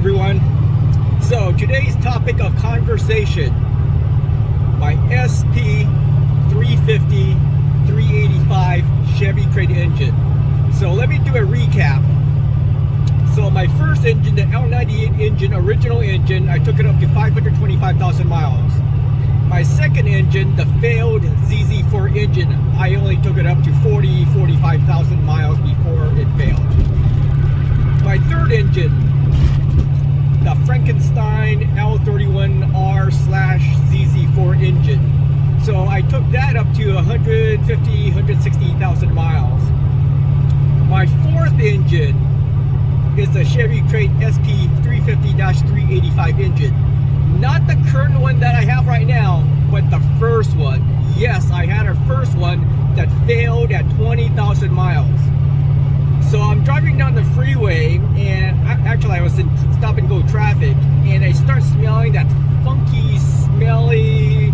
everyone. So today's topic of conversation, my SP 350 385 Chevy Crate engine. So let me do a recap. So my first engine, the L98 engine, original engine, I took it up to 525,000 miles. My second engine, the failed ZZ4 engine, I only took it up to 45,000 miles before it failed. My third engine, the Frankenstein L31R/ZZ4 engine. So I took that up to 160,000 miles. My fourth engine is the Chevy Crate SP 350-385 engine. Not the current one that I have right now, but the first one. Yes, I had a first one that failed at 20,000 miles. So I'm driving down the freeway, and actually I was in stop and go traffic, and I start smelling that funky, smelly,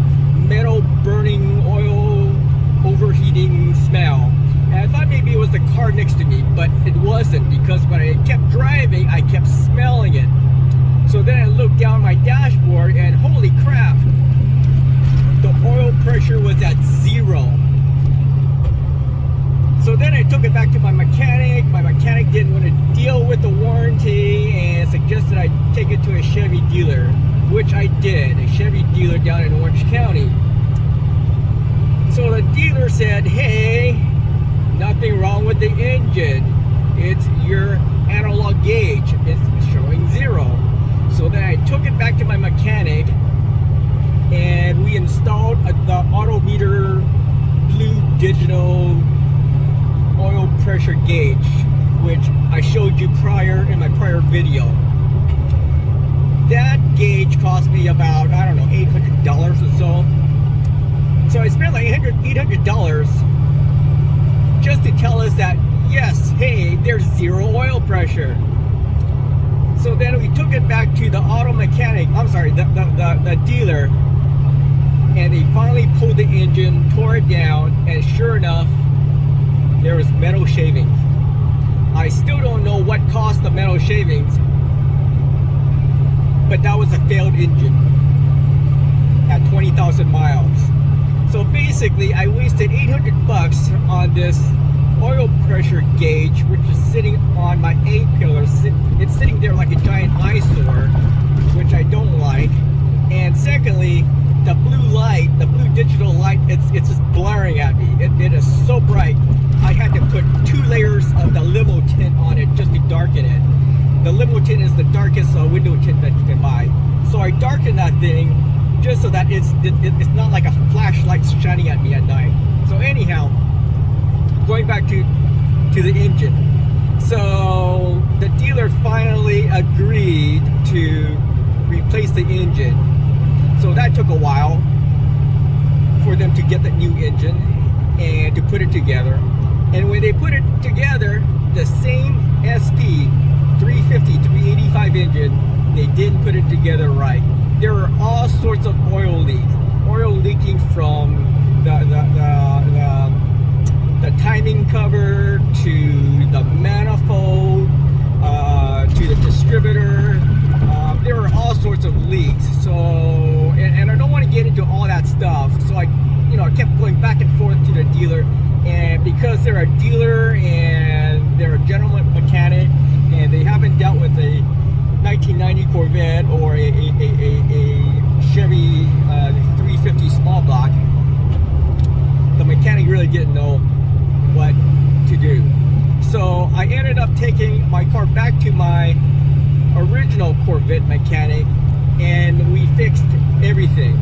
metal burning, oil overheating smell. And I thought maybe it was the car next to me, but it wasn't, because when I kept driving, I kept smelling it. So then I looked down my dashboard, and holy crap, the oil pressure was at 0. So then I took it back to my mechanic. My mechanic didn't want to deal with the warranty and suggested I take it to a Chevy dealer, which I did, a Chevy dealer down in Orange County. So the dealer said, hey, nothing wrong with the engine. It's your analog gauge. It's showing 0. So then I took it back to my mechanic, and we installed the Autometer Blue Digital oil pressure gauge, which I showed you in my prior video. That gauge cost me about, I don't know, $800 or so. So I spent like $800 just to tell us that, yes, hey, there's 0 oil pressure. So then we took it back to the the dealer, and they finally pulled the engine, tore it down, and sure enough, there was metal shavings. I still don't know what caused the metal shavings, but that was a failed engine at 20,000 miles. So basically, I wasted $800 on this oil pressure gauge, which is sitting on my A-pillar. It's sitting there like a giant eyesore, which I don't like. And secondly, the blue light, the blue digital light, it's just blaring at me. It is so bright. I had to put 2 layers of the limo tint on it just to darken it. The limo tint is the darkest window tint that you can buy. So I darkened that thing just so that it's not like a flashlight shining at me at night. So anyhow, going back to the engine. So the dealer finally agreed to replace the engine. So that took a while for them to get the new engine and to put it together. And when they put it together, the same SP 350 385 engine, they didn't put it together right. There were all sorts of oil leaks. Oil leaking from the timing cover to the manifold to the distributor. There were all sorts of leaks. So, and I don't want to get into all that stuff. So I kept going back and forth to the dealer. And because they're a dealer and they're a general mechanic, and they haven't dealt with a 1990 Corvette or a Chevy 350 small block, the mechanic really didn't know what to do. So I ended up taking my car back to my original Corvette mechanic, and we fixed everything.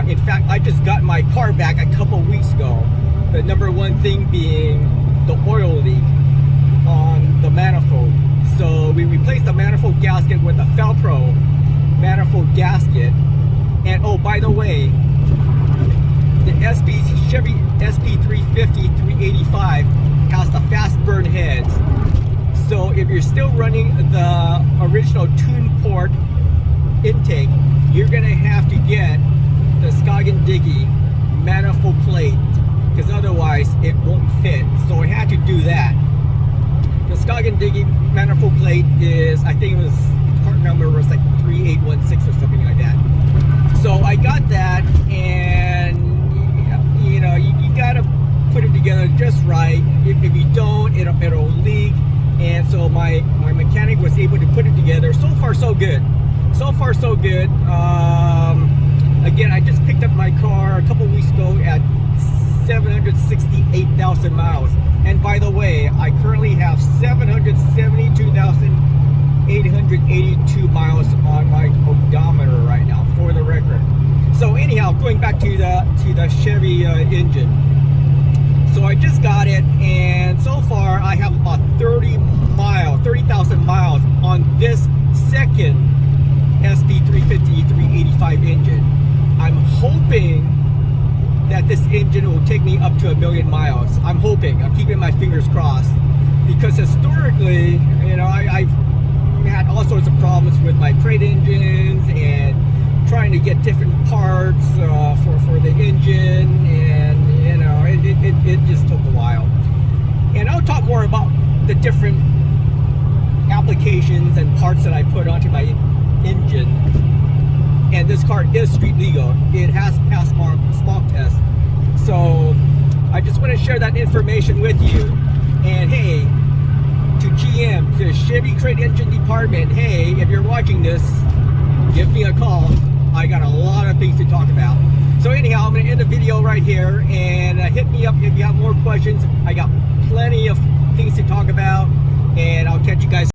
In fact, I just got my car back a couple weeks ago. The number one thing being the oil leak on the manifold. So we replaced the manifold gasket with a Felpro manifold gasket. And oh, by the way, the Chevy SP 350 385 has the fast burn heads. So if you're still running the original tune port intake, you're gonna have to get the Skaggen-Diggy manifold plate, because otherwise it won't fit. So I had to do that. The Skaggen-Diggy manifold plate is, I think it part number was like 3816 or something like that. So I got that, and you know, you gotta put it together just right. If you don't, it'll leak. And so my mechanic was able to put it together. So far so good. So far so good. Again, I just picked up my car a couple weeks ago at 768,000 miles. And by the way, I currently have 772,882 miles on my odometer right now, for the record. So anyhow, going back to the Chevy engine. So I just got it, and so far I have about 30,000 miles on this second SP350 385 engine. I'm hoping that this engine will take me up to 1 million miles. I'm hoping. I'm keeping my fingers crossed, because historically, you know, I've had all sorts of problems with my crate engines and trying to get different parts for the engine, and you know, it just took a while. And I'll talk more about the different applications and parts that I put onto my engine. And this car is street legal. It has passed smog test. So I just want to share that information with you. And hey, to GM, to Chevy Crate Engine Department, hey, if you're watching this, give me a call. I got a lot of things to talk about. So anyhow, I'm going to end the video right here, and hit me up if you have more questions. I got plenty of things to talk about, and I'll catch you guys.